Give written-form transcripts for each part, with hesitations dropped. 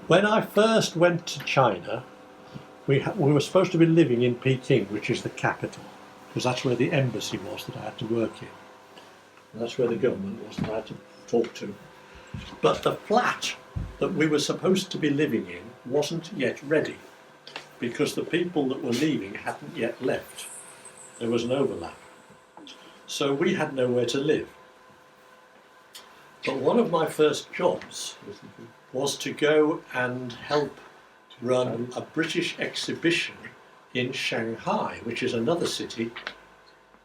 When I first went to China, we were supposed to be living in Peking, which is the capital, because that's where the embassy was that I had to work in. And that's where the government was that I had to talk to. But the flat that we were supposed to be living in wasn't yet ready, because the people that were leaving hadn't yet left. There was an overlap. So we had nowhere to live. But one of my first jobs was to go and help run a British exhibition in Shanghai, which is another city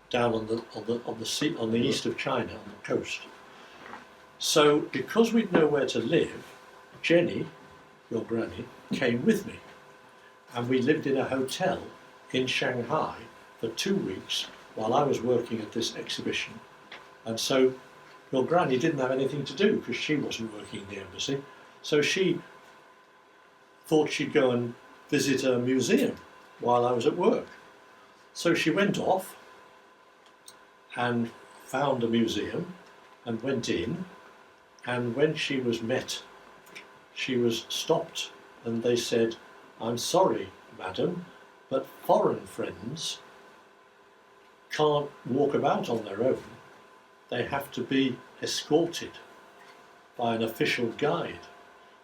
down on the east of China, on the coast. So because we'd nowhere to live, Jenny, your granny, came with me, and we lived in a hotel in Shanghai for 2 weeks while I was working at this exhibition. And so your granny didn't have anything to do because she wasn't working in the embassy, so she thought she'd go and visit a museum while I was at work. So she went off and found a museum and went in, and when she was met, she was stopped and they said, "I'm sorry, madam, but foreign friends can't walk about on their own. They have to be escorted by an official guide."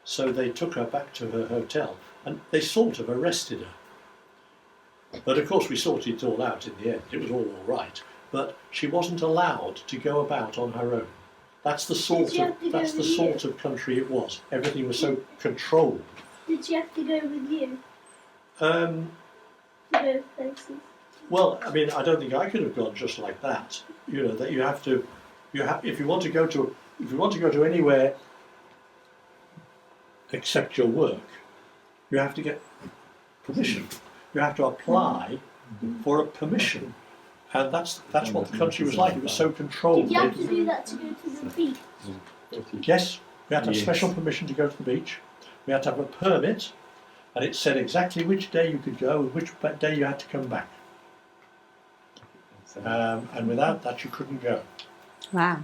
So they took her back to her hotel and they sort of arrested her. But of course we sorted it all out in the end. It was all right. But she wasn't allowed to go about on her own. That's the sort of country it was. Everything was so controlled. Did she have to go with you? To both places? Well, I mean, I don't think I could have gone just like that. You know, that if you want to go to anywhere except your work, you have to get permission. You have to apply for a permission, and that's what the country was like. It was so controlled. Did you have to do that to go to the beach? Yes, we had to have special permission to go to the beach. We had to have a permit, and it said exactly which day you could go and which day you had to come back. And without that, you couldn't go. Wow.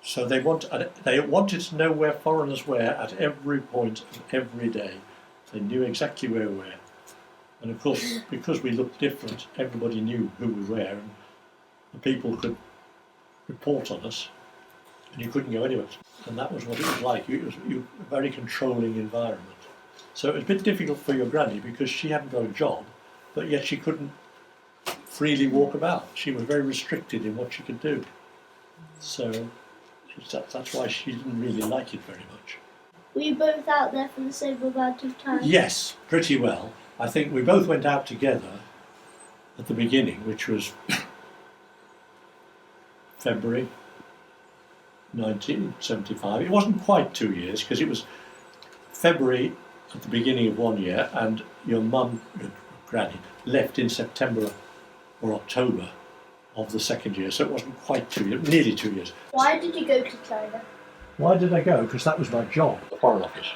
So they wanted to know where foreigners were at every point of every day. They knew exactly where we were. And of course, because we looked different, everybody knew who we were, and the people could report on us, and you couldn't go anywhere. And that was what it was like. It was a very controlling environment. So it was a bit difficult for your granny because she hadn't got a job, but yet she couldn't freely walk about. She was very restricted in what she could do. So that's why she didn't really like it very much. Were you both out there for the same amount of time? Yes, pretty well. I think we both went out together at the beginning, which was February 1975. It wasn't quite 2 years because it was February at the beginning of 1 year, and your mum, your granny, left in September or October of the second year, so it wasn't quite 2 years, nearly 2 years. Why did you go to China? Why did I go? Because that was my job, the Foreign Office.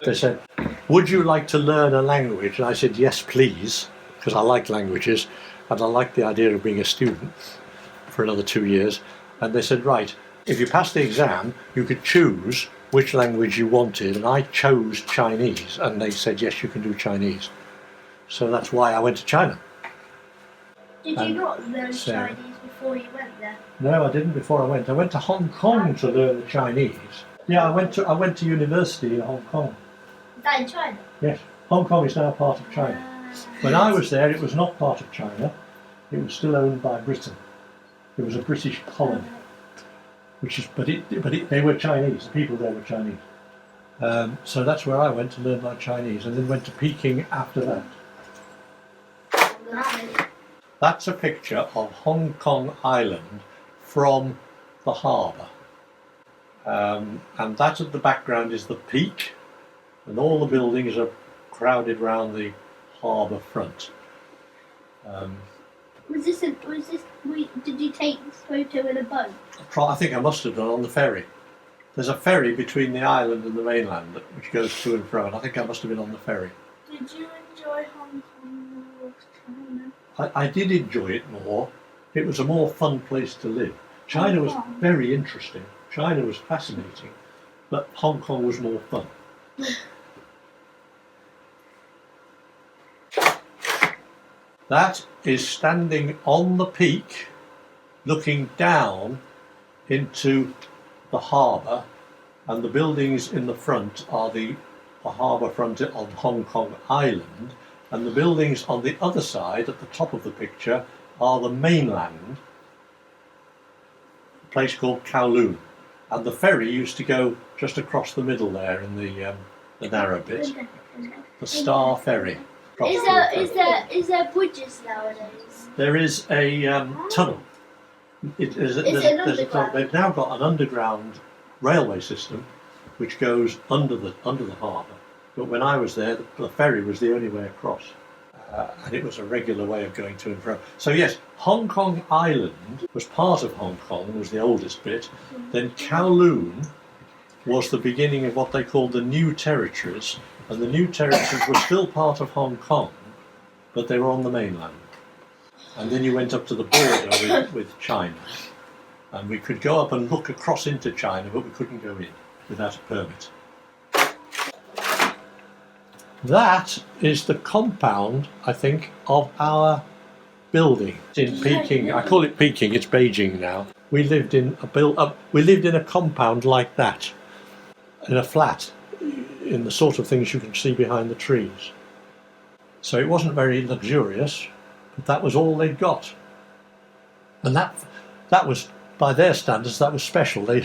They said, "Would you like to learn a language?" And I said, "Yes, please," because I like languages and I like the idea of being a student for another 2 years. And they said, "Right, if you pass the exam, you could choose which language you wanted." And I chose Chinese, and they said, "Yes, you can do Chinese." So that's why I went to China. Did you not learn Chinese before you went there? No, I didn't before I went. I went to Hong Kong to learn the Chinese. Yeah, I went to university in Hong Kong. Is that in China? Yes, Hong Kong is now part of China. When I was there, it was not part of China. It was still owned by Britain. It was a British colony, they were Chinese. The people there were Chinese. So that's where I went to learn my Chinese, and then went to Peking after that. That's a picture of Hong Kong Island from the harbour. And that at the background is the peak, and all the buildings are crowded round the harbour front. Did you take this photo in a boat? I think I must have done on the ferry. There's a ferry between the island and the mainland which goes to and fro, and I think I must have been on the ferry. Did you enjoy Hong Kong more than China? I did enjoy it more. It was a more fun place to live. China was very interesting. China was fascinating, but Hong Kong was more fun. That is standing on the peak, looking down into the harbour, and the buildings in the front are the harbour front on Hong Kong Island, and the buildings on the other side at the top of the picture are the mainland, a place called Kowloon. And the ferry used to go just across the middle there in the narrow bit, the Star Ferry. Is there bridges nowadays? There is a tunnel. They've now got an underground railway system which goes under the harbour. But when I was there, the ferry was the only way across, and it was a regular way of going to and fro. So yes, Hong Kong Island was part of Hong Kong, was the oldest bit. Then Kowloon was the beginning of what they called the New Territories, and the New Territories were still part of Hong Kong, but they were on the mainland. And then you went up to the border with China, and we could go up and look across into China, but we couldn't go in without a permit. That is the compound, I think, of our building in Peking. I call it Peking, it's Beijing now. We lived in a compound like that, in a flat, in the sort of things you can see behind the trees. So it wasn't very luxurious, but that was all they'd got. And that was, by their standards, that was special. They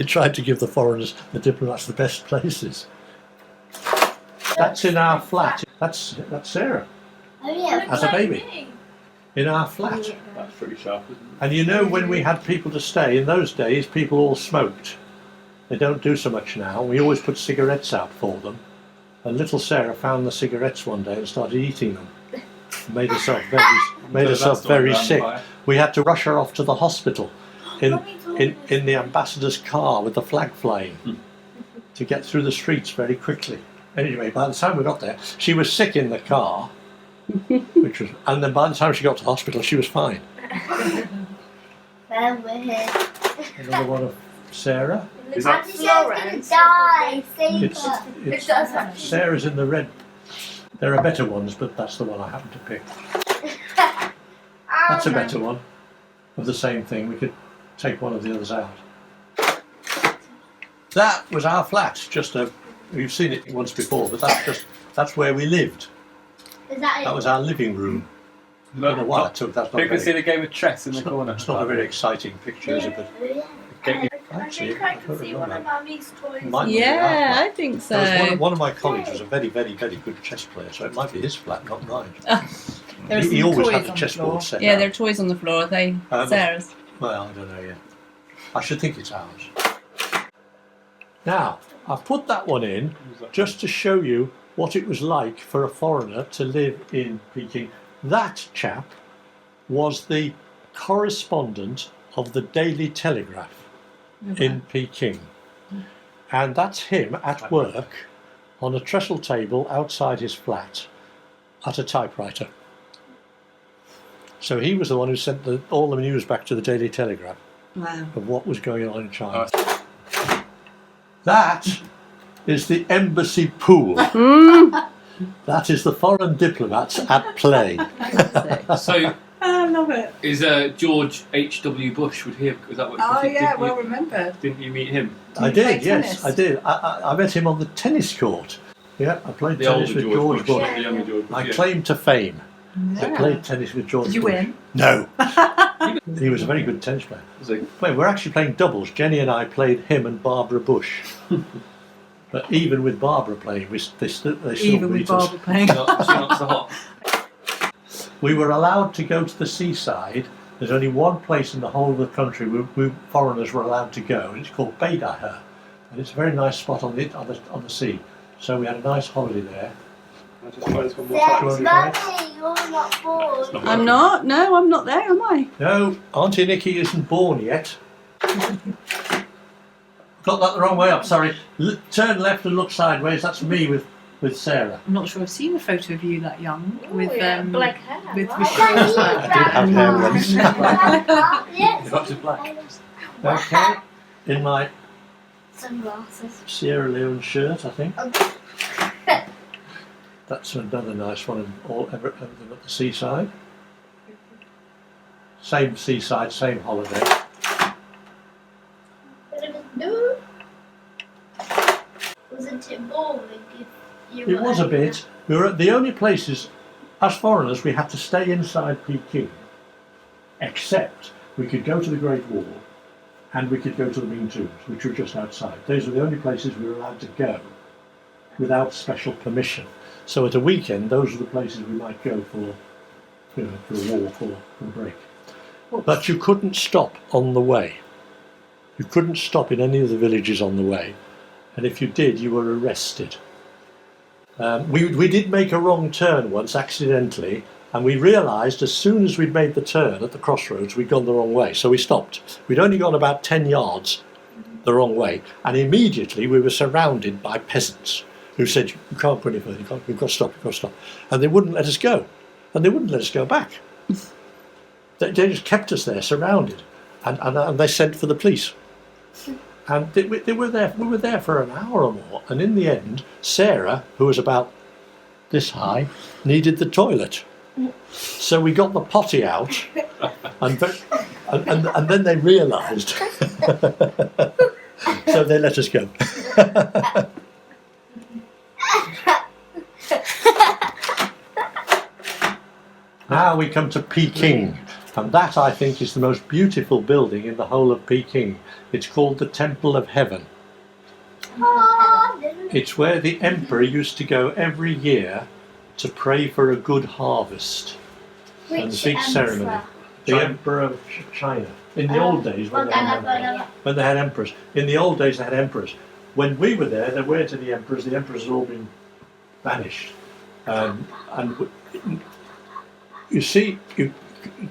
tried to give the foreigners, the diplomats, the best places. That's in our flat. That's Sarah Oh yeah. as a baby in our flat. That's pretty sharp, isn't it? And you know, when we had people to stay, in those days people all smoked. They don't do so much now. We always put cigarettes out for them. And little Sarah found the cigarettes one day and started eating them. Made herself very sick. We had to rush her off to the hospital in the ambassador's car with the flag flying to get through the streets very quickly. Anyway, by the time we got there, she was sick in the car, and then by the time she got to the hospital, she was fine. Well, we're here. Another one of Sarah. Is that Auntie Sarah's gonna die. Save her. It's Sarah's in the red. There are better ones, but that's the one I happened to pick. That's a better one of the same thing. We could take one of the others out. That was our flat. You've seen it once before, but that's where we lived. Is that it? That was our living room. I don't know why I took that. You can see the game of chess in the corner. It's not a very exciting picture, is it? But Actually, I can see one of Mummy's toys. Might be Yeah, our I think so. flat. One of my colleagues was a very, very, very good chess player, so it might be his flat, not mine. There's He some always toys had the on chessboard floor. set Yeah, out. there are toys on the floor. Are they Sarah's? Well, I don't know yet. I should think it's ours. Now, I've put that one in just to show you what it was like for a foreigner to live in Peking. That chap was the correspondent of the Daily Telegraph in Peking. And that's him at work on a trestle table outside his flat at a typewriter. So he was the one who sent all the news back to the Daily Telegraph Wow. of what was going on in China. That is the embassy pool. That is the foreign diplomats at play. So, I love it. is George H.W. Bush, was that what Oh yeah, didn't well remembered. Didn't you meet him? I you did, play yes, tennis? I did. I met him on the tennis court. Yeah, I played The tennis older with George Bush. not the younger George Bush. I yeah. claim to fame. I Yeah. played tennis with George Did you Bush. win? No. He was a very good tennis player. So, Wait, we're actually playing doubles. Jenny and I played him and Barbara Bush. But even with Barbara playing, they still Even with beat us. Barbara playing. she's not so hot. We were allowed to go to the seaside. There's only one place in the whole of the country we foreigners were allowed to go, and it's called Beidahe. And it's a very nice spot on the sea. So we had a nice holiday there. I'll just try this one more time. There's Mummy, you're not bored. I'm not. No, I'm not there, am I? No, Auntie Nikki isn't born yet. Got that the wrong way up, sorry. Turn left and look sideways. That's me with Sarah. I'm not sure I've seen a photo of you that young with black hair. with Wow. short hair. I did have hair once. Yes. Got to black. Okay, in my Sunglasses. Sierra Leone shirt, I think. That's another nice one, and everything at the seaside. Same seaside, same holiday. Wasn't it boring if you It was a bit. We were at the only places, as foreigners, we had to stay inside Peking, except we could go to the Great Wall and we could go to the Ming Tombs, which were just outside. Those were the only places we were allowed to go without special permission. So at a weekend, those were the places we might go for, for a walk or for a break. But you couldn't stop on the way. You couldn't stop in any of the villages on the way, and if you did, you were arrested. We did make a wrong turn once accidentally, and we realised as soon as we'd made the turn at the crossroads we'd gone the wrong way, so we stopped. We'd only gone about 10 yards the wrong way, and immediately we were surrounded by peasants who said, "You can't go any further, you've got to stop, you've got to stop." And they wouldn't let us go, and they wouldn't let us go back. They just kept us there surrounded, and they sent for the police. And we were there for an hour or more, and in the end, Sarah, who was about this high, needed the toilet. So we got the potty out, and then they realised. So they let us go. Now we come to Peking, and that I think is the most beautiful building in the whole of Peking. It's called the Temple of Heaven. It's where the emperor used to go every year to pray for a good harvest. And the big ceremony. The Emperor of China. In the old days, when they had emperors. In the old days, they had emperors. When we were there weren't any emperors. The emperors had all been banished. You see,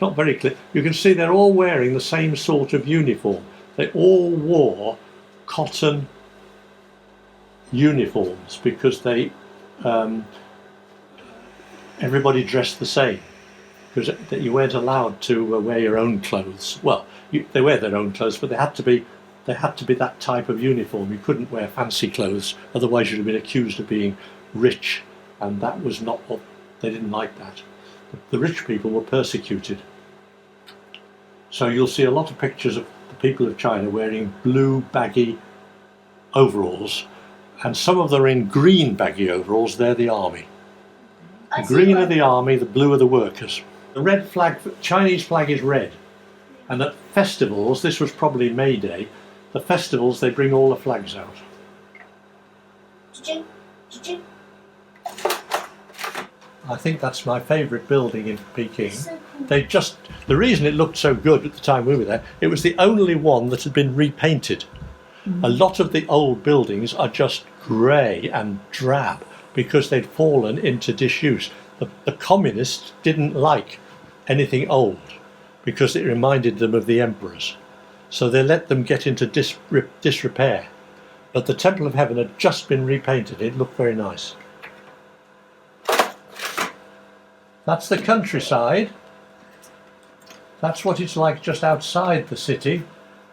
not very clear. You can see they're all wearing the same sort of uniform. They all wore cotton uniforms because everybody dressed the same. Because you weren't allowed to wear your own clothes. Well, they wear their own clothes, but they had to be that type of uniform. You couldn't wear fancy clothes, otherwise you'd have been accused of being rich, and that was not what they didn't like that. The rich people were persecuted. So you'll see a lot of pictures of the people of China wearing blue baggy overalls, and some of them are in green baggy overalls. They're the army. The green are the army, the blue are the workers. The red flag, Chinese flag, is red. And at festivals, this was probably May Day, the festivals, they bring all the flags out. I think that's my favourite building in Peking. So cool. The reason it looked so good at the time we were there, it was the only one that had been repainted. A lot of the old buildings are just grey and drab because they'd fallen into disuse. The communists didn't like anything old because it reminded them of the emperors. So they let them get into disrepair. But the Temple of Heaven had just been repainted. It looked very nice. That's the countryside. That's what it's like just outside the city.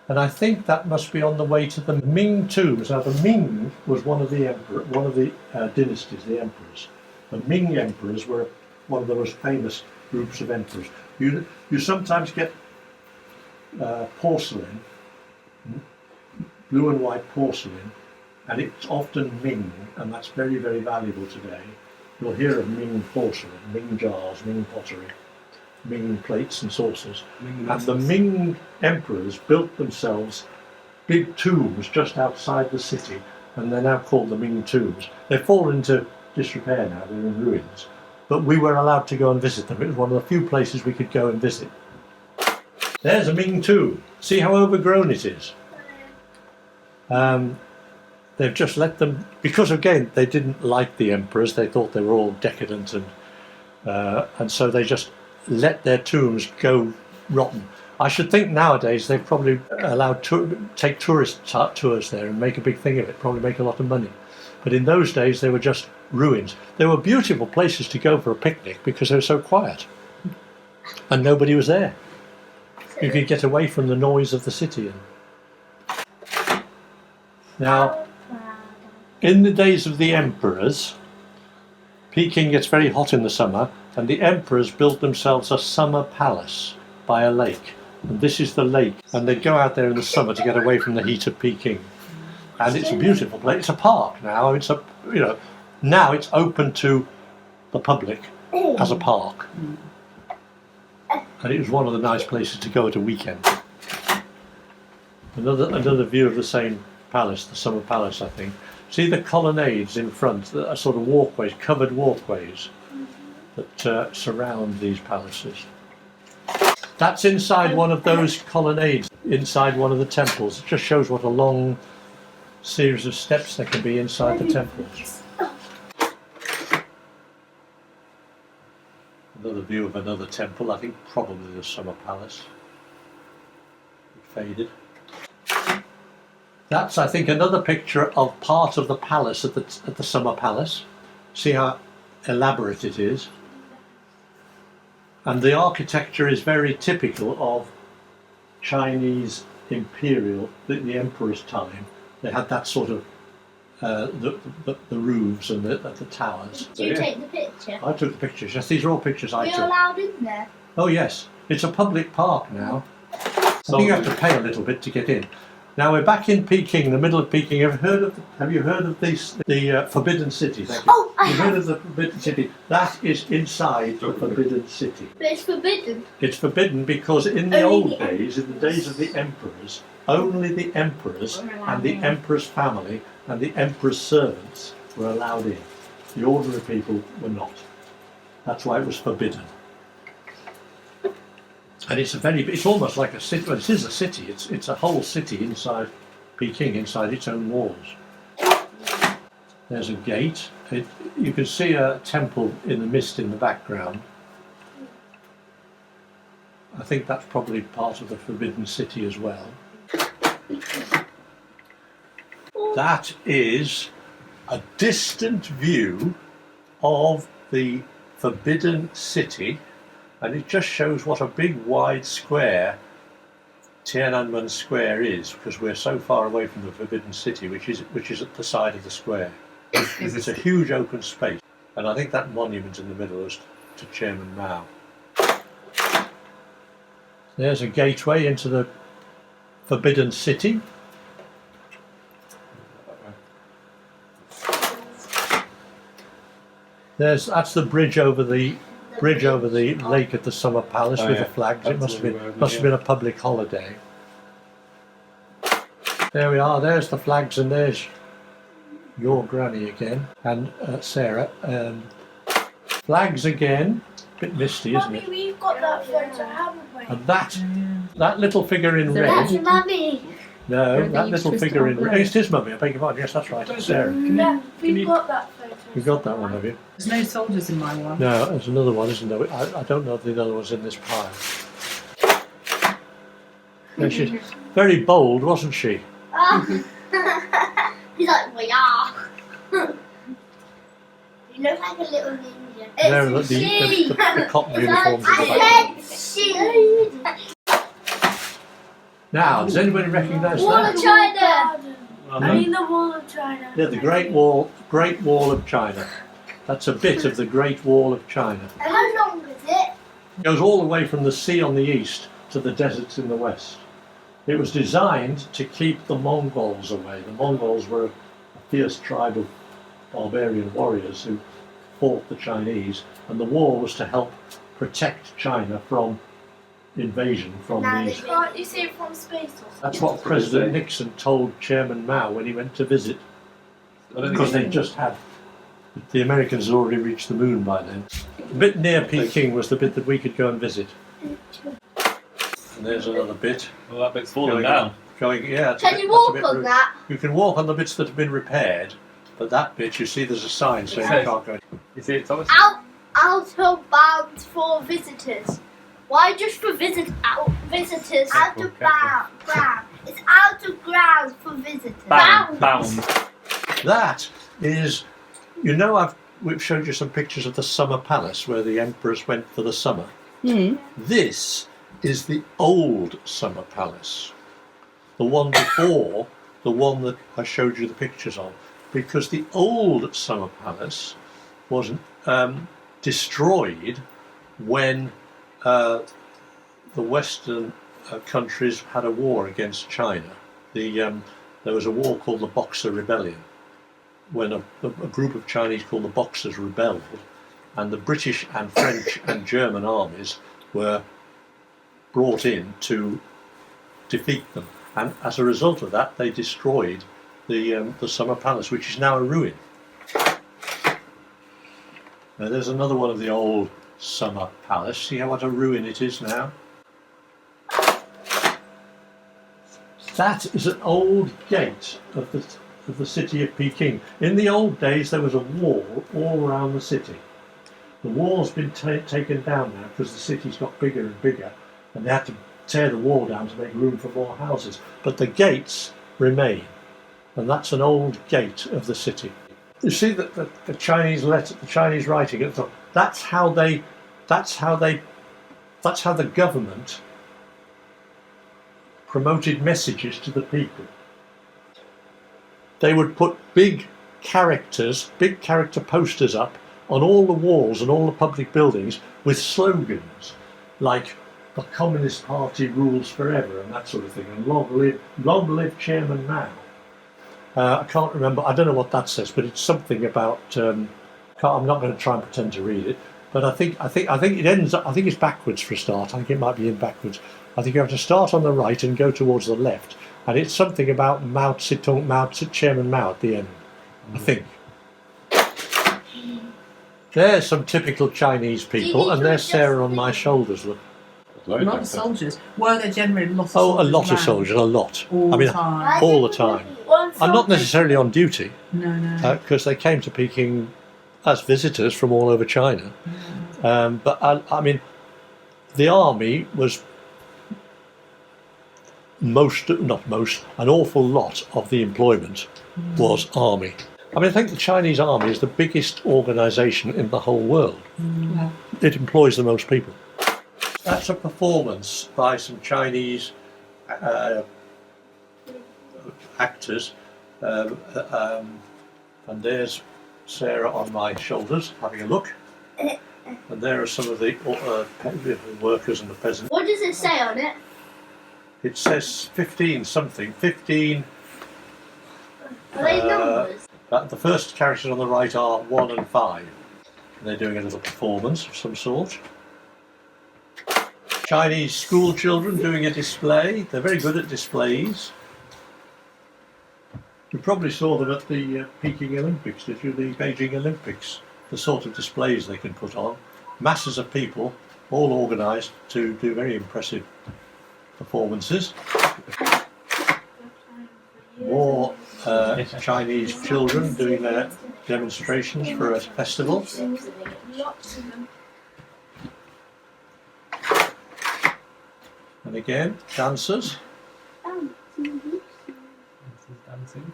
And I think that must be on the way to the Ming Tombs. Now the Ming was one of the dynasties, the emperors. The Ming emperors were one of the most famous groups of emperors. You sometimes get porcelain, blue and white porcelain, and it's often Ming, and that's very, very valuable today. You'll hear of Ming porcelain, Ming jars, Ming pottery, Ming plates and saucers. And the Ming emperors built themselves big tombs just outside the city, and they're now called the Ming Tombs. They've fallen into disrepair now, they're in ruins. But we were allowed to go and visit them. It was one of the few places we could go and visit. There's a Ming tomb. See how overgrown it is? They've just let them, because again they didn't like the emperors. They thought they were all decadent, and so they just let their tombs go rotten. I should think nowadays they've probably allowed take tourist tours there and make a big thing of it. Probably make a lot of money. But in those days they were just ruins. They were beautiful places to go for a picnic because they were so quiet, and nobody was there. You could get away from the noise of the city. Now, in the days of the emperors, Peking gets very hot in the summer, and the emperors built themselves a summer palace by a lake. And this is the lake, and they go out there in the summer to get away from the heat of Peking. And it's a beautiful place. It's a park now. It's a, you know, now it's open to the public as a park. And it was one of the nice places to go at a weekend. Another view of the same palace, the summer palace, I think. See the colonnades in front, that are sort of walkways, covered walkways that surround these palaces. That's inside one of those colonnades, inside one of the temples. It just shows what a long series of steps there can be inside the temples. Another view of another temple, I think probably the summer palace. It faded. That's, I think, another picture of part of the palace at the summer palace. See how elaborate it is. And the architecture is very typical of Chinese imperial, the emperor's time. They had that sort of the roofs and the towers. Did you take the picture? I took the pictures. Yes, these are all pictures I You're took. allowed in there. Oh yes, it's a public park now. I think you have to pay a little bit to get in. Now we're back in Peking, the middle of Peking. Have you heard of the Forbidden City? Thank you. Oh, I You've have. heard of the Forbidden City? That is inside the Forbidden City. But it's forbidden. It's forbidden because in the Only old the days, in the days of the emperors, only the emperors and the emperor's family and the emperor's servants were allowed in. The ordinary people were not. That's why it was forbidden. And it's almost like a city. Well, it is a city. It's a whole city inside Peking, inside its own walls. There's a gate. You can see a temple in the mist in the background. I think that's probably part of the Forbidden City as well. That is a distant view of the Forbidden City, and it just shows what a big wide square Tiananmen Square is, because we're so far away from the Forbidden City, which is at the side of the square. It's a huge open space, and I think that monument in the middle is to Chairman Mao. There's a gateway into the Forbidden City. That's the bridge over the lake at the Summer Palace with the flags. It must have been a public holiday. There we are. There's the flags, and there's your granny again, and Sarah. Flags again. A bit misty, isn't Mummy, it? we've got that photo, haven't we? And that little figure in That's red. Mummy. No, that little figure in red. It's his mummy. I beg your pardon. Yes, that's right. It's Sarah. Yeah, we've got that photo. You've got that one, have you? There's no soldiers in my one. No, there's another one, isn't there? I don't know if the other one's in this pile. Yeah, she's very bold, wasn't she? He's like, we are. You look like a little ninja. There, It's the she. cotton It's uniforms. like, at the back. I said she. Now, does anybody recognise Wall of that? China. Hmm? I mean the Wall of China. Yeah, the Great Wall of China. That's a bit of the Great Wall of China. How long is it? It goes all the way from the sea on the east to the deserts in the west. It was designed to keep the Mongols away. The Mongols were a fierce tribe of barbarian warriors who fought the Chinese, and the wall was to help protect China from invasion from these. Can't you see it from space or something? That's what President Nixon told Chairman Mao when he went to visit, because they just had, the Americans had already reached the moon by then. The bit near Peking was the bit that we could go and visit. And there's another bit. Well, that bit's falling Going down. Yeah. Can you walk on that? You can walk on the bits that have been repaired, but that bit, you see there's a sign saying you can't go. You see it, Thomas? Out of bounds for visitors. Why just for visitors? Out of ground. It's out of ground for visitors. Bound. That is, we've showed you some pictures of the Summer Palace where the emperors went for the summer. Mm. This is the old Summer Palace, the one before the one that I showed you the pictures of, because the old Summer Palace was destroyed when the Western countries had a war against China. There was a war called the Boxer Rebellion, when a group of Chinese called the Boxers rebelled, and the British and French and German armies were brought in to defeat them. And as a result of that, they destroyed the Summer Palace, which is now a ruin. Now, there's another one of the old Summer Palace. See what a ruin it is now? That is an old gate of the city of Peking. In the old days, there was a wall all around the city. The wall's been taken down now because the city's got bigger and bigger, and they had to tear the wall down to make room for more houses. But the gates remain, and that's an old gate of the city. You see that the Chinese letter, the Chinese writing at the top. That's how the government promoted messages to the people. They would put big character posters up on all the walls and all the public buildings with slogans like "The Communist Party rules forever" and that sort of thing, and long live Chairman Mao. I can't remember, I don't know what that says, but it's something about, I'm not going to try and pretend to read it, but I think it ends up, I think it's backwards for a start. I think it might be in backwards. I think you have to start on the right and go towards the left, and it's something about Mao Zedong, Chairman Mao at the end, I think. There's some typical Chinese people, and there's Sarah on my shoulders. Look. A lot of soldiers. Were there generally a lot of Oh, soldiers? a lot of around? soldiers, a lot. All I mean, the time. all the time. I'm not necessarily on duty, No. because they came to Peking as visitors from all over China. But I mean, the army was an awful lot of the employment was army. I mean, I think the Chinese army is the biggest organisation in the whole world. Wow. It employs the most people. That's a performance by some Chinese actors, and there's Sarah on my shoulders having a look, and there are some of the workers and the peasants. What does it say on it? It says 15 something, 15. Are they numbers? The first characters on the right are 1 and 5, and they're doing a little performance of some sort. Chinese school children doing a display. They're very good at displays. You probably saw them at the Peking Olympics, did you? The Beijing Olympics. The sort of displays they can put on. Masses of people, all organised to do very impressive performances. More Chinese children doing their demonstrations for a festival. Lots of them. And again, dancers. Dancing.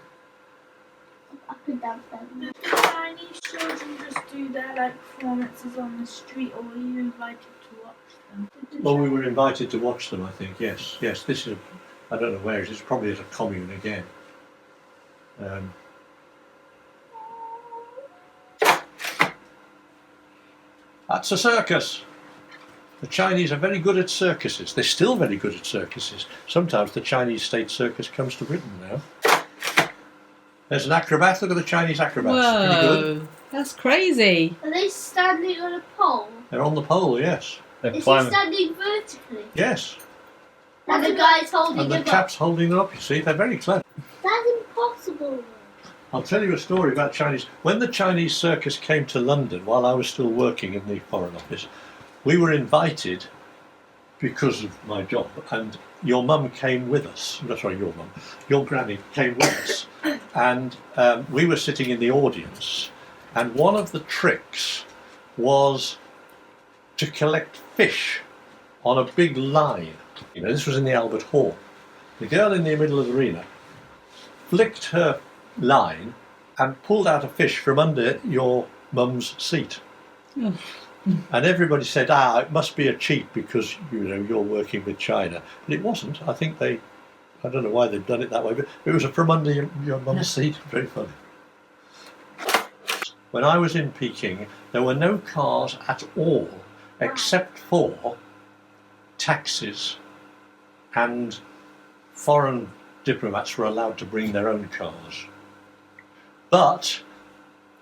Up and down them. Chinese children just do their performances on the street, or were you invited to watch them? Well, we were invited to watch them, I think, yes. Yes, this is, I don't know where it is, it's probably at a commune again. That's a circus. The Chinese are very good at circuses. They're still very good at circuses. Sometimes the Chinese state circus comes to Britain now. There's an acrobat. Look at the Chinese acrobats. Pretty good. Whoa, that's crazy. Are they standing on a pole? They're on the pole, yes. They're Is he climbing. standing vertically? Yes. And the guy's holding And the him up. chap's holding them up, you see. They're very clever. That's impossible. I'll tell you a story about Chinese. When the Chinese circus came to London, while I was still working in the Foreign Office, we were invited because of my job, and your mum came with us. No, sorry, your mum. Your granny came with us, and we were sitting in the audience, and one of the tricks was to collect fish on a big line. You know, this was in the Albert Hall. The girl in the middle of the arena flicked her line and pulled out a fish from under your mum's seat. And everybody said, it must be a cheat because, you know, you're working with China. But it wasn't. I think I don't know why they've done it that way, but it was from under your mum's seat. Very funny. When I was in Peking, there were no cars at all, except for taxis, and foreign diplomats were allowed to bring their own cars. But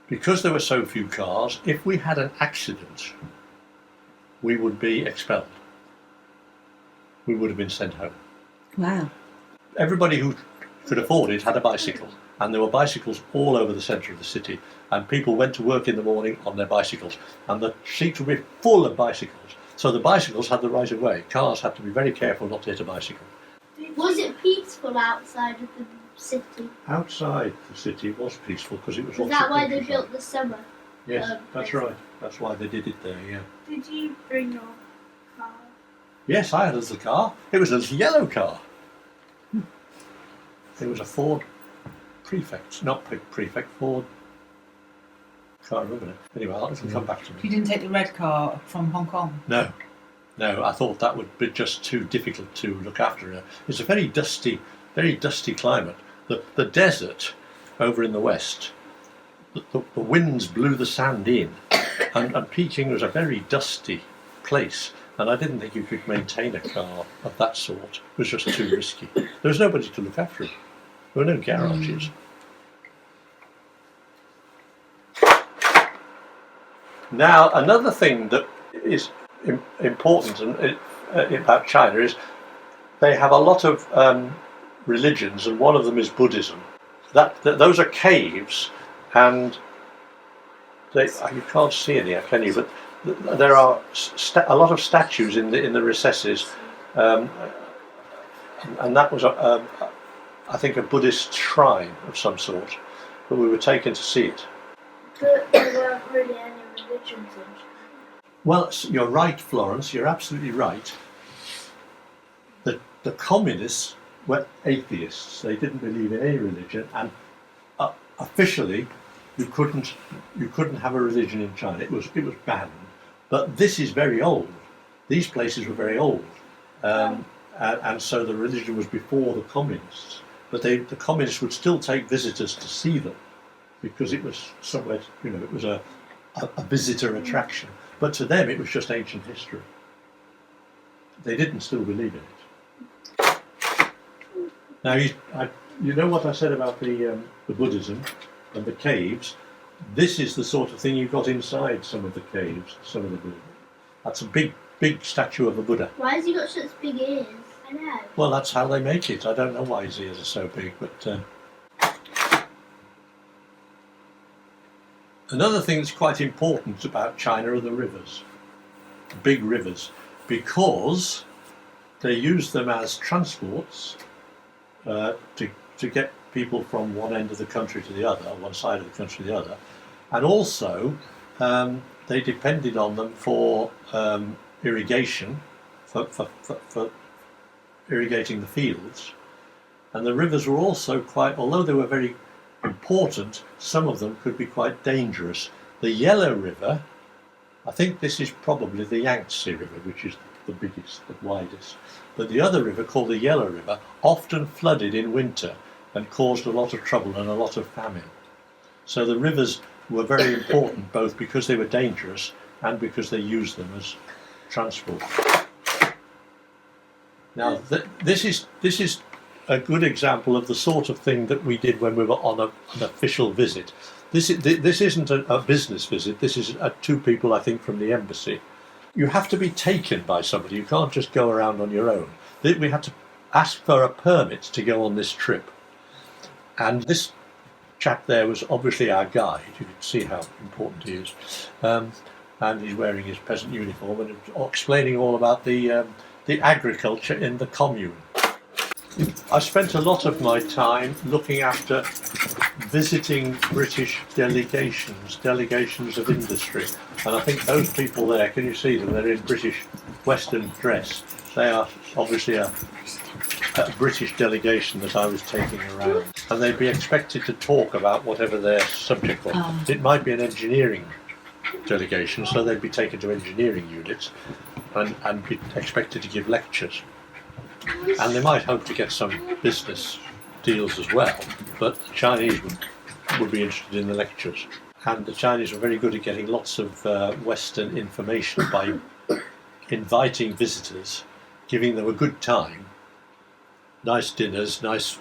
because there were so few cars, if we had an accident, we would be expelled. We would have been sent home. Wow. Everybody who could afford it had a bicycle, and there were bicycles all over the centre of the city, and people went to work in the morning on their bicycles, and the streets would be full of bicycles. So the bicycles had the right of way. Cars had to be very careful not to hit a bicycle. Was it peaceful outside of the city? Outside the city was peaceful because it was Is also that why they countryside. built the summer? Yes, that's right. That's why they did it there, yeah. Did you bring your car? Yes, I had a little car. It was a little yellow car. It was a Ford Prefect, not Prefect, Ford. Can't remember it. Anyway, it'll come back to You me. didn't take the red car from Hong Kong? No, I thought that would be just too difficult to look after. It's a very dusty climate. The desert over in the west, the winds blew the sand in, and Peking was a very dusty place. And I didn't think you could maintain a car of that sort. It was just too risky. There was nobody to look after it. There were no garages. Now, another thing that is important about China is they have a lot of religions, and one of them is Buddhism. Those are caves, and you can't see any, can you? But there are a lot of statues in the recesses, and that was, I think, a Buddhist shrine of some sort. But we were taken to see it. But there weren't really any religions in China. Well, you're right, Florence. You're absolutely right. The communists were atheists. They didn't believe in any religion, and officially, you couldn't have a religion in China. It was banned. But this is very old. These places were very old, and so the religion was before the communists. But the communists would still take visitors to see them, because it was somewhere, it was a visitor attraction. But to them, it was just ancient history. They didn't still believe in it. Now, you know what I said about the Buddhism and the caves. This is the sort of thing you got inside some of the caves, some of the Buddha. That's a big statue of a Buddha. Why has he got such big ears? I know. Well, that's how they make it. I don't know why his ears are so big, but another thing that's quite important about China are the rivers, the big rivers, because they use them as transports to get people from one end of the country to the other, one side of the country to the other, and also they depended on them for irrigation, for irrigating the fields. And the rivers were also although they were very important, some of them could be quite dangerous. The Yellow River, I think this is probably the Yangtze River, which is the biggest, the widest. But the other river, called the Yellow River, often flooded in winter and caused a lot of trouble and a lot of famine. So the rivers were very important, both because they were dangerous and because they used them as transport. Now, this is a good example of the sort of thing that we did when we were on an official visit. This isn't a business visit. This is two people, I think, from the embassy. You have to be taken by somebody. You can't just go around on your own. We had to ask for a permit to go on this trip. And this chap there was obviously our guide. You can see how important he is. And he's wearing his peasant uniform and explaining all about the agriculture in the commune. I spent a lot of my time looking after visiting British delegations of industry. And I think those people there, can you see them? They're in British Western dress. They are obviously a British delegation that I was taking around. And they'd be expected to talk about whatever their subject was. It might be an engineering delegation, so they'd be taken to engineering units and be expected to give lectures. And they might hope to get some business deals as well, but the Chinese would be interested in the lectures. And the Chinese were very good at getting lots of Western information by inviting visitors, giving them a good time, nice dinners, nice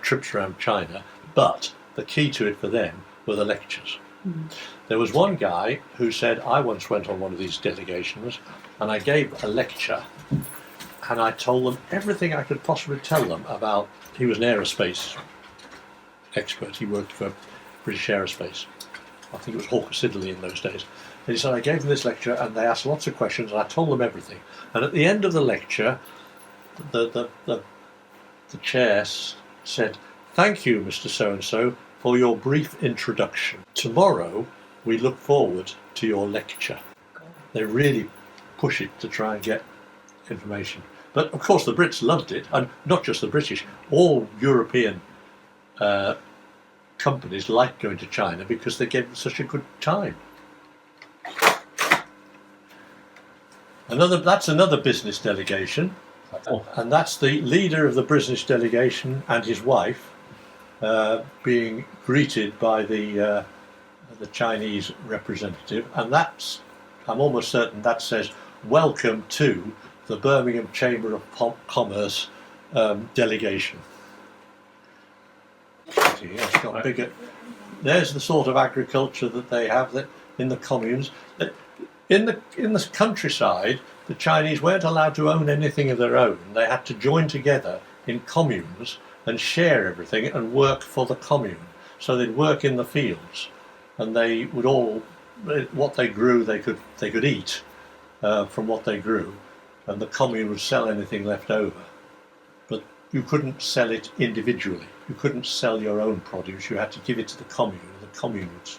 trips around China, but the key to it for them were the lectures. There was one guy who said, I once went on one of these delegations and I gave a lecture and I told them everything I could possibly tell them about, he was an aerospace expert, he worked for British Aerospace. I think it was Hawker Siddeley in those days. And he said, I gave them this lecture and they asked lots of questions and I told them everything. And at the end of the lecture, the chair said, thank you, Mr. So-and-so, for your brief introduction. Tomorrow, we look forward to your lecture. They really push it to try and get information. But of course the Brits loved it, and not just the British, all European companies liked going to China because they gave them such a good time. That's another business delegation, and that's the leader of the business delegation and his wife being greeted by the Chinese representative, and that's, I'm almost certain that says, welcome to the Birmingham Chamber of Commerce delegation. It's got bigger. There's the sort of agriculture that they have in the communes. In the countryside, the Chinese weren't allowed to own anything of their own. They had to join together in communes and share everything and work for the commune. So they'd work in the fields, and they would all, what they grew, they could eat from what they grew, and the commune would sell anything left over. But you couldn't sell it individually. You couldn't sell your own produce. You had to give it to the commune. The commune would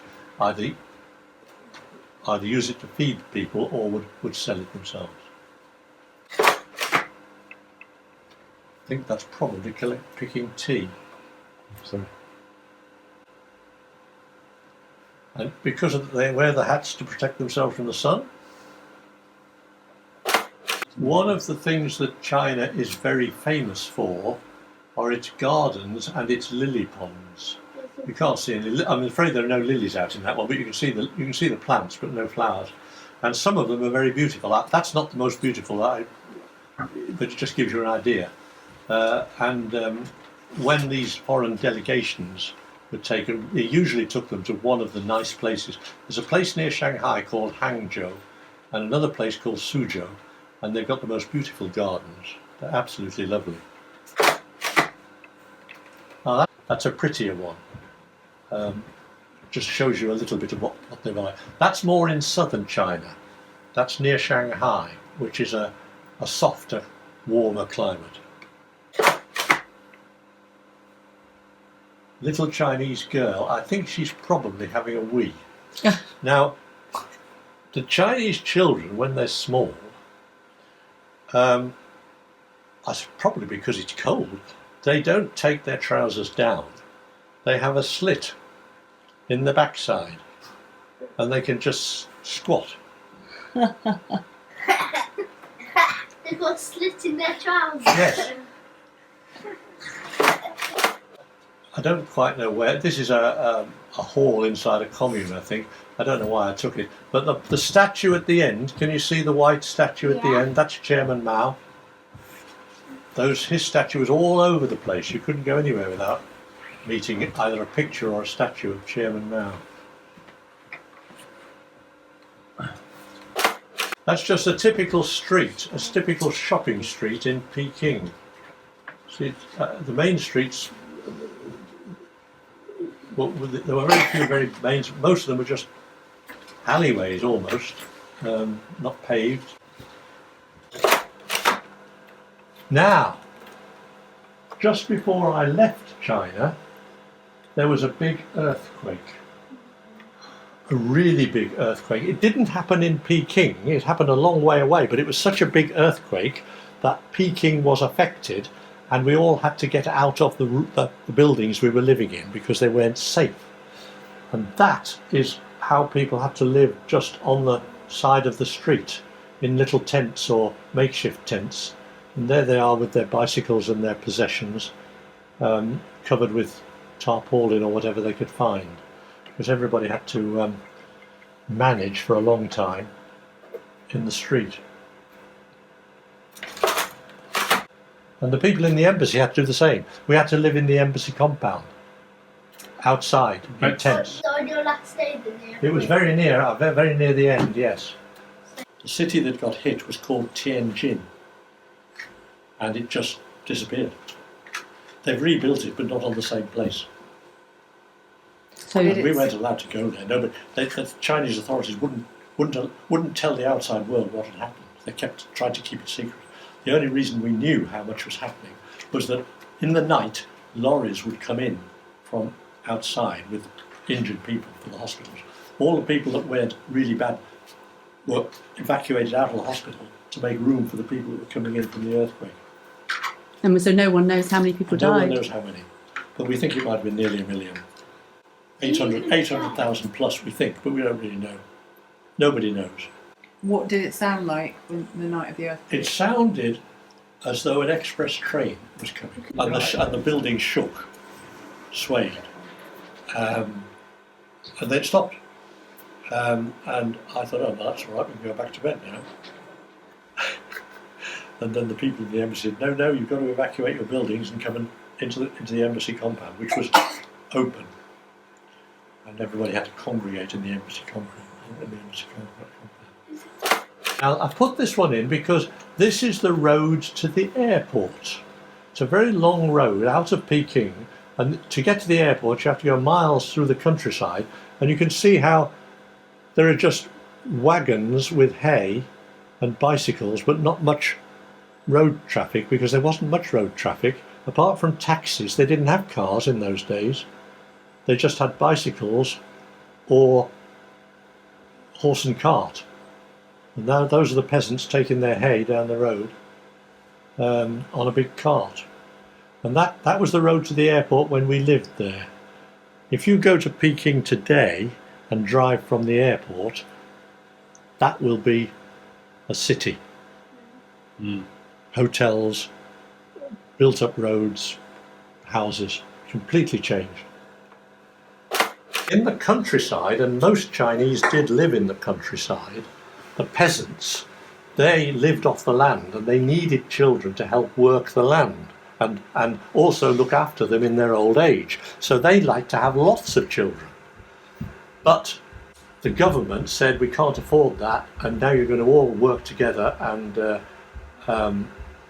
either use it to feed people or would sell it themselves. I think that's probably picking tea. So, And because they wear the hats to protect themselves from the sun. One of the things that China is very famous for are its gardens and its lily ponds. You can't see any. I'm afraid there are no lilies out in that one, but you can see the plants, but no flowers. And some of them are very beautiful. That's not the most beautiful, but it just gives you an idea. When these foreign delegations were taken, it usually took them to one of the nice places. There's a place near Shanghai called Hangzhou, and another place called Suzhou, and they've got the most beautiful gardens. They're absolutely lovely. Now that's a prettier one. Just shows you a little bit of what they're like. That's more in southern China. That's near Shanghai, which is a softer, warmer climate. Little Chinese girl, I think she's probably having a wee. Now, the Chinese children, when they're small, probably because it's cold, they don't take their trousers down. They have a slit in the backside, and they can just squat. They've got a slit in their trousers. Yes. I don't quite know where. This is a hall inside a commune, I think. I don't know why I took it. But the statue at the end, can you see the white statue at the end? That's Chairman Mao. His statue was all over the place. You couldn't go anywhere without meeting either a picture or a statue of Chairman Mao. That's just a typical street, a typical shopping street in Peking. See, the main streets, well, there were very few very main, most of them were just alleyways almost, not paved. Now, just before I left China, there was a big earthquake. A really big earthquake. It didn't happen in Peking, it happened a long way away, but it was such a big earthquake that Peking was affected, and we all had to get out of the buildings we were living in because they weren't safe. And that is how people had to live, just on the side of the street in little tents or makeshift tents. And there they are with their bicycles and their possessions, covered with tarpaulin or whatever they could find. because everybody had to manage for a long time in the street. And the people in the embassy had to do the same. We had to live in the embassy compound, outside, in tents. On your last day, didn't you? It was very near the end, yes. The city that got hit was called Tianjin, and it just disappeared. They've rebuilt it, but not on the same place. So And we weren't allowed to go there. No, but the Chinese authorities wouldn't tell the outside world what had happened. They tried to keep it secret. The only reason we knew how much was happening was that in the night, lorries would come in from outside with injured people for the hospitals. All the people that went really bad were evacuated out of the hospital to make room for the people that were coming in from the earthquake. and so no one knows how many people No one died. knows how many, but we think it might have been nearly 1 million. 800,000 plus, we think, but we don't really know. Nobody knows. What did it sound like when the night of the earthquake? It sounded as though an express train was coming, and the building shook, swayed, and then it stopped. And I thought, oh, that's all right, we can go back to bed now. And then the people in the embassy said, no, you've got to evacuate your buildings and come into the embassy compound, which was open. And everybody had to congregate in the embassy compound. Now, I put this one in because this is the road to the airport. It's a very long road out of Peking, and to get to the airport you have to go miles through the countryside, and you can see how there are just wagons with hay and bicycles, but not much road traffic, because there wasn't much road traffic. Apart from taxis, they didn't have cars in those days. They just had bicycles or horse and cart. And now those are the peasants taking their hay down the road on a big cart. And that was the road to the airport when we lived there. If you go to Peking today and drive from the airport, that will be a city. Hotels, built up roads, houses, completely changed. In the countryside, and most Chinese did live in the countryside, the peasants, they lived off the land, and they needed children to help work the land and also look after them in their old age. So they liked to have lots of children. But the government said, we can't afford that, and now you're going to all work together and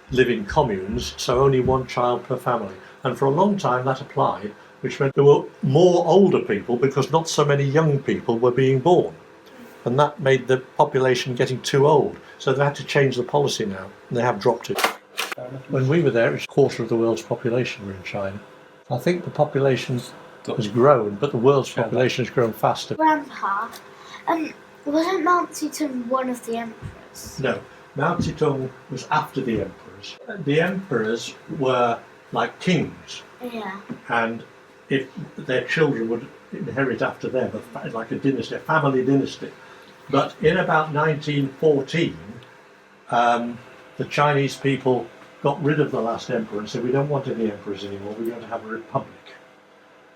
live in communes, so only one child per family. And for a long time that applied, which meant there were more older people because not so many young people were being born. And that made the population getting too old. So they had to change the policy now, and they have dropped it. When we were there, it was a quarter of the world's population were in China. I think the population has grown, but the world's population has grown faster. Grandpa, wasn't Mao Zedong one of the emperors? No, Mao Zedong was after the emperors. The emperors were like kings, Yeah. and if their children would inherit after them, like a dynasty, a family dynasty. But in about 1914, the Chinese people got rid of the last emperor and said, we don't want any emperors anymore, we're going to have a republic.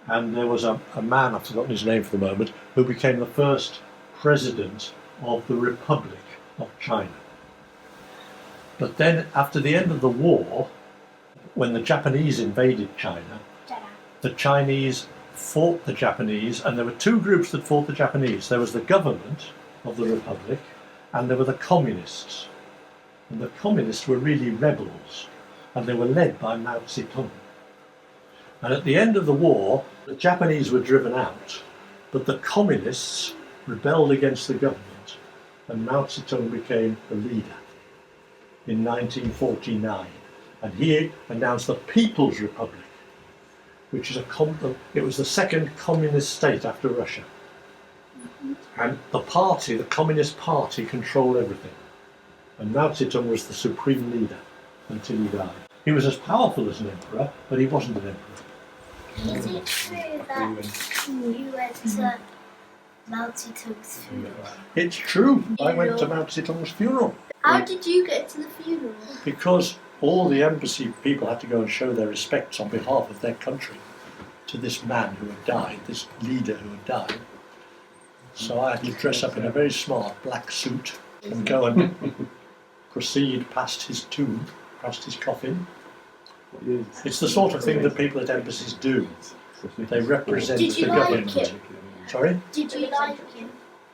And there was a man, I've forgotten his name for the moment, who became the first president of the Republic of China. But then, after the end of the war, when the Japanese invaded China, the Chinese fought the Japanese, and there were two groups that fought the Japanese. There was the government of the Republic, and there were the communists. And the communists were really rebels, and they were led by Mao Zedong. And at the end of the war, the Japanese were driven out, but the communists rebelled against the government, and Mao Zedong became the leader in 1949. And he announced the People's Republic, which is it was the second communist state after Russia. And the Communist Party, controlled everything. And Mao Zedong was the supreme leader until he died. He was as powerful as an emperor, but he wasn't an emperor. Is it true that you went to Mao Zedong's funeral? It's true. I went to Mao Zedong's funeral How did you get to the funeral? because all the embassy people had to go and show their respects on behalf of their country to this man who had died, this leader who had died. So I had to dress up in a very smart black suit and go and proceed past his tomb, past his coffin. It's the sort of thing that people at embassies do. They represent Did you the like government. him? Sorry? Did you like him?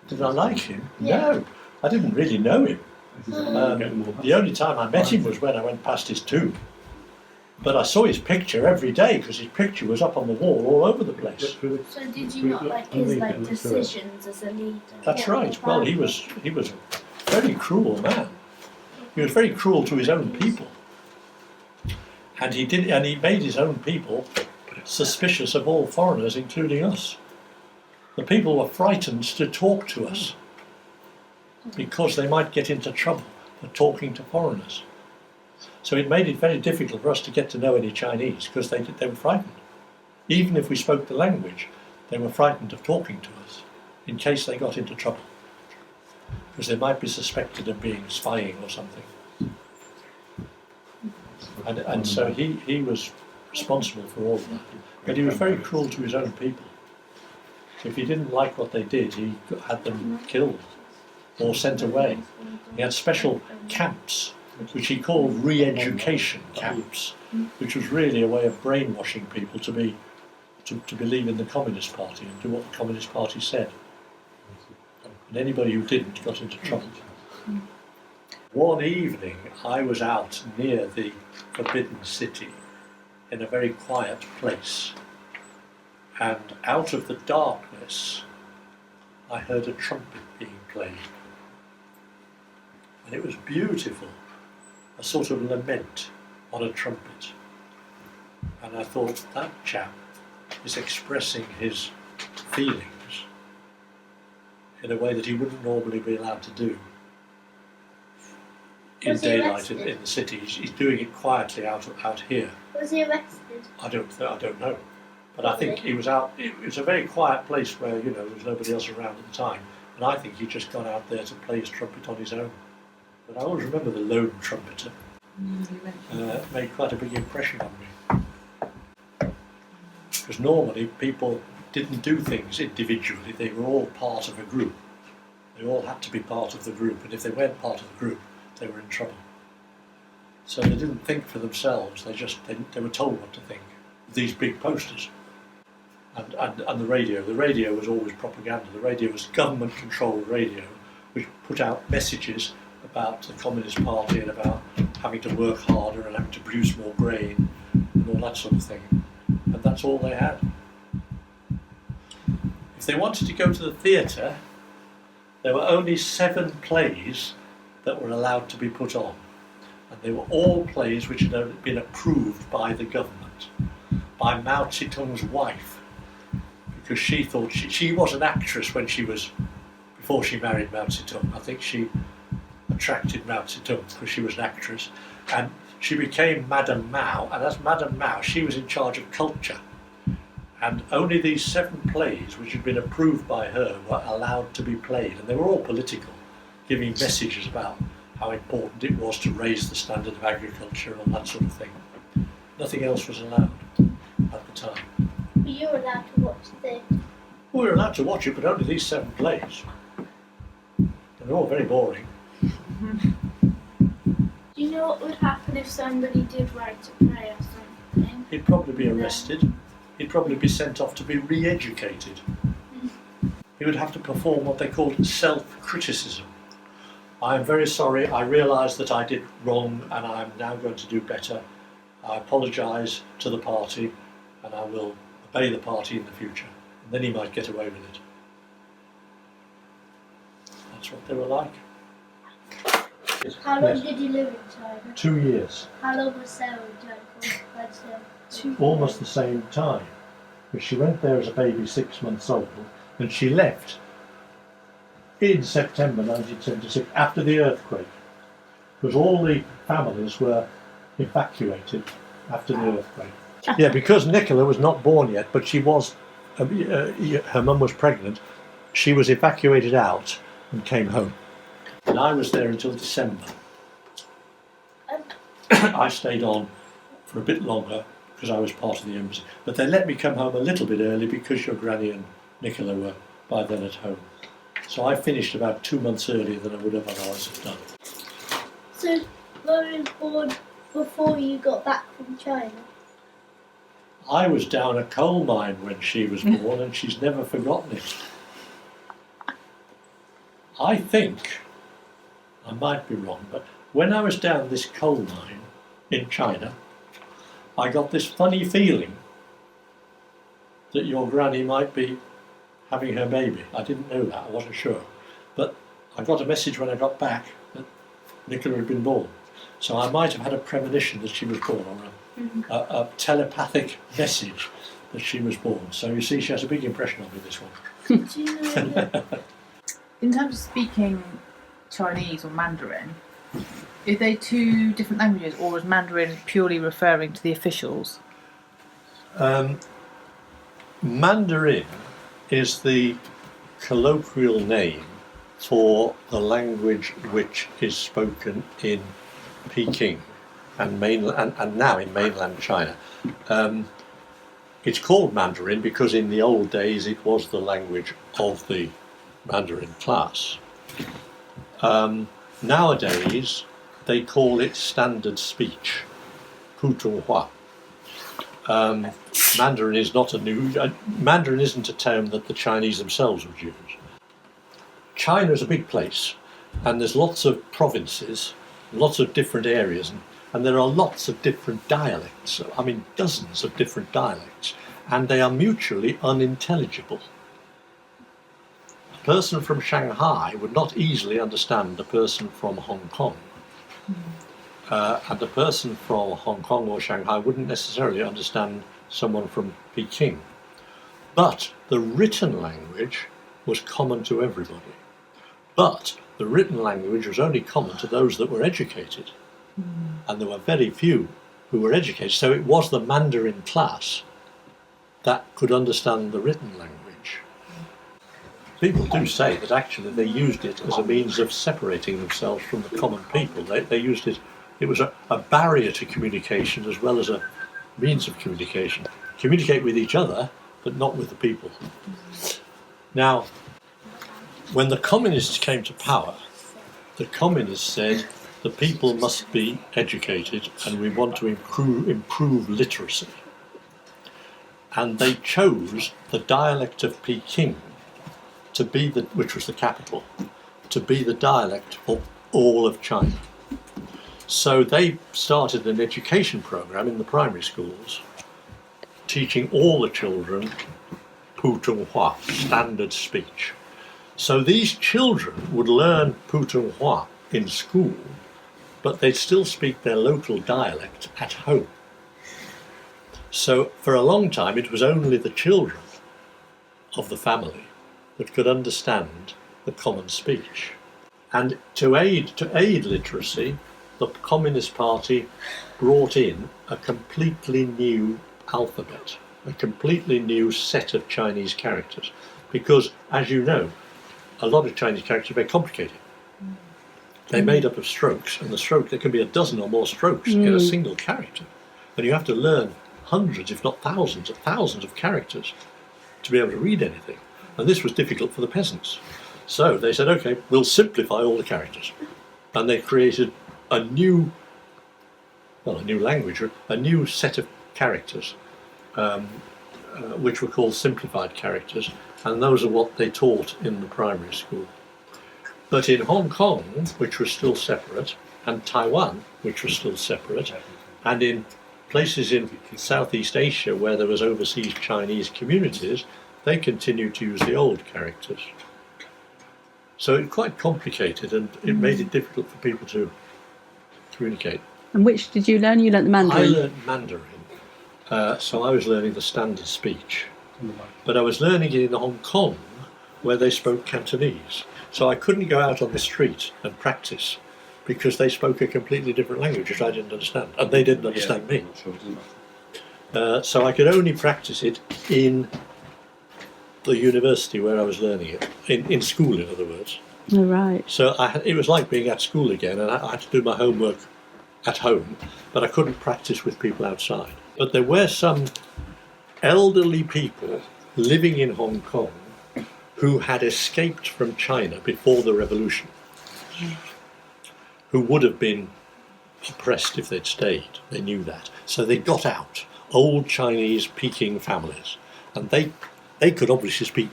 Did I like him? Yeah. No, I didn't really know him. The only time I met him was when I went past his tomb. But I saw his picture every day because his picture was up on the wall all over the place. So did you not like his decisions as a leader? That's right. Well, he was a very cruel man. He was very cruel to his own people, and he made his own people suspicious of all foreigners, including us. The people were frightened to talk to us because they might get into trouble for talking to foreigners. So it made it very difficult for us to get to know any Chinese because they were frightened. Even if we spoke the language, they were frightened of talking to us in case they got into trouble, because they might be suspected of being spying or something. And so he was responsible for all of that. But he was very cruel to his own people. So if he didn't like what they did, he had them killed or sent away. He had special camps, which he called re-education camps, which was really a way of brainwashing people to believe in the Communist Party and do what the Communist Party said. And anybody who didn't got into trouble. One evening I was out near the Forbidden City in a very quiet place, and out of the darkness I heard a trumpet being played. And it was beautiful, a sort of lament on a trumpet. And I thought, that chap is expressing his feelings in a way that he wouldn't normally be allowed to do in Was he daylight arrested? in the city. He's doing it quietly out here. Was he arrested? I don't know. But I think he was out. It was a very quiet place where, there was nobody else around at the time. And I think he'd just gone out there to play his trumpet on his own. But I always remember the lone trumpeter. It made quite a big impression on me. Because normally people didn't do things individually, they were all part of a group. They all had to be part of the group, and if they weren't part of the group, they were in trouble. So they didn't think for themselves, they were told what to think. These big posters. And the radio was always propaganda. The radio was government-controlled radio, which put out messages about the Communist Party and about having to work harder and having to produce more grain and all that sort of thing. And that's all they had. If they wanted to go to the theatre, there were only 7 plays that were allowed to be put on. And they were all plays which had been approved by the government, by Mao Zedong's wife, because she thought she was an actress before she married Mao Zedong. I think she attracted Mao Zedong because she was an actress, and she became Madame Mao, and as Madame Mao she was in charge of culture, and only these 7 plays which had been approved by her were allowed to be played, and they were all political, giving messages about how important it was to raise the standard of agriculture and all that sort of thing. Nothing else was allowed at the time. But you were allowed to watch the... We were allowed to watch it, but only these 7 plays. They were all very boring. Do you know what would happen if somebody did write a play or something? He'd probably be arrested. He'd probably be sent off to be re-educated. He would have to perform what they called self-criticism. I am very sorry, I realise that I did wrong and I am now going to do better. I apologise to the party and I will obey the party in the future. And then he might get away with it. That's what they were like. How long did you live in China? 2 years. How long was Sarah in China? Almost the same time. But she went there as a baby 6 months old, and she left in September 1976 after the earthquake, because all the families were evacuated after the earthquake. Yeah, because Nicola was not born yet, but she was, her mum was pregnant, she was evacuated out and came home. And I was there until December. I stayed on for a bit longer because I was part of the embassy. But they let me come home a little bit early because your granny and Nicola were by then at home. So I finished about 2 months earlier than I would have otherwise have done. So Laurie was born before you got back from China. I was down a coal mine when she was born and she's never forgotten it. I think, I might be wrong, but when I was down this coal mine in China, I got this funny feeling that your granny might be having her baby. I didn't know that, I wasn't sure. But I got a message when I got back that Nicola had been born. So I might have had a premonition that she was born, or a telepathic message that she was born. So you see, she has a big impression on me, this one. Do you know that? In terms of speaking Chinese or Mandarin, are they two different languages, or is Mandarin purely referring to the officials? Mandarin is the colloquial name for the language which is spoken in Peking and now in mainland China. It's called Mandarin because in the old days it was the language of the Mandarin class. Nowadays they call it standard speech, Puzhonghua. Mandarin is not Mandarin isn't a term that the Chinese themselves would use. China is a big place, and there's lots of provinces, lots of different areas, and there are lots of different dialects. I mean, dozens of different dialects, and they are mutually unintelligible. A person from Shanghai would not easily understand a person from Hong Kong. And a person from Hong Kong or Shanghai wouldn't necessarily understand someone from Peking. But the written language was common to everybody. But the written language was only common to those that were educated. And there were very few who were educated. So it was the Mandarin class that could understand the written language. People do say that actually they used it as a means of separating themselves from the common people. They used it. It was a barrier to communication as well as a means of communication. Communicate with each other, but not with the people. Now, when the communists came to power, the communists said the people must be educated and we want to improve literacy. And they chose the dialect of Peking to be which was the capital, to be the dialect of all of China. So they started an education program in the primary schools, teaching all the children Puzhonghua, standard speech. So these children would learn Puzhonghua in school, but they'd still speak their local dialect at home. So for a long time it was only the children of the family that could understand the common speech. And to aid literacy, the Communist Party brought in a completely new alphabet, a completely new set of Chinese characters. Because, as you know, a lot of Chinese characters are very complicated. They're made up of strokes, and there can be a dozen or more strokes in a single character. And you have to learn hundreds, if not thousands of characters to be able to read anything. And this was difficult for the peasants. So they said, okay, we'll simplify all the characters. And they created a new language, a new set of characters, which were called simplified characters, and those are what they taught in the primary school. But in Hong Kong, which was still separate, and Taiwan, which was still separate, and in places in Southeast Asia where there was overseas Chinese communities, they continued to use the old characters. So it's quite complicated, and it made it difficult for people to communicate. And which did you learn? You learnt the Mandarin? I learned Mandarin, so I was learning the standard speech. But I was learning it in Hong Kong, where they spoke Cantonese. So I couldn't go out on the street and practice, because they spoke a completely different language which I didn't understand, and they didn't understand me. So I could only practice it in the university where I was learning it, in school, in other words. Oh, right. So it was like being at school again, and I had to do my homework at home, but I couldn't practice with people outside. But there were some elderly people living in Hong Kong who had escaped from China before the revolution, who would have been oppressed if they'd stayed. They knew that. So they got out, old Chinese Peking families, and they could obviously speak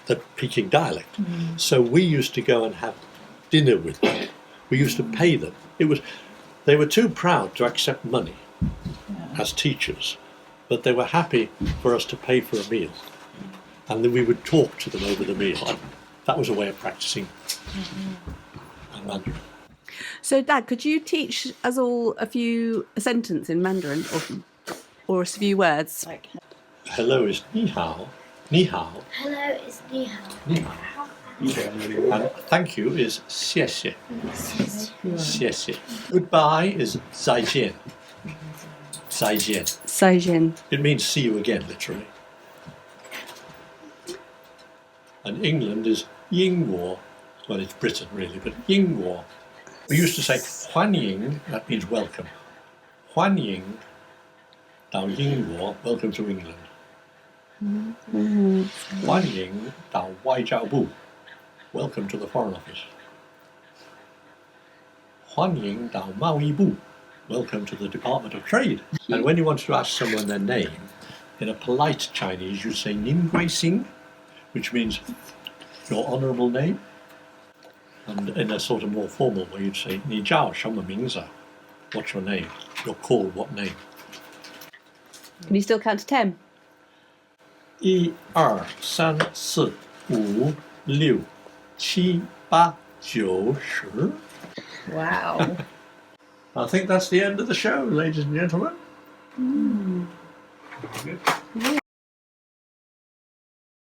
the Peking dialect. So we used to go and have dinner with them. We used to pay them. They were too proud to accept money as teachers, but they were happy for us to pay for a meal. And then we would talk to them over the meal. And that was a way of practicing Mandarin. So, Dad, could you teach us all a sentence in Mandarin or a few words? Hello is ni hao, ni hao, Hello is ni hao. ni hao. And thank you is xie xie. Xie xie. Goodbye is zai jian. Zai jian. Saijin. It means see you again, literally. And England is Yingguo. Well, it's Britain really, but Yingguo. We used to say Huan Ying, that means welcome. Huan Ying Dao Yingguo, welcome to England. Huan Ying Dao Waijiao Bu, welcome to the Foreign Office. Huan Ying Dao Maoyi Bu, welcome to the Department of Trade. And when you want to ask someone their name, in a polite Chinese, you say Nim Gui Sing, which means your honourable name. And in a sort of more formal way, you'd say Ni Jiao Shama Mingza. What's your name? You're called what name? Can you still count to 10? 1, 2, 3, 4, 5, 6, 7, 8, 9, 10. Wow. I think that's the end of the show, ladies and gentlemen.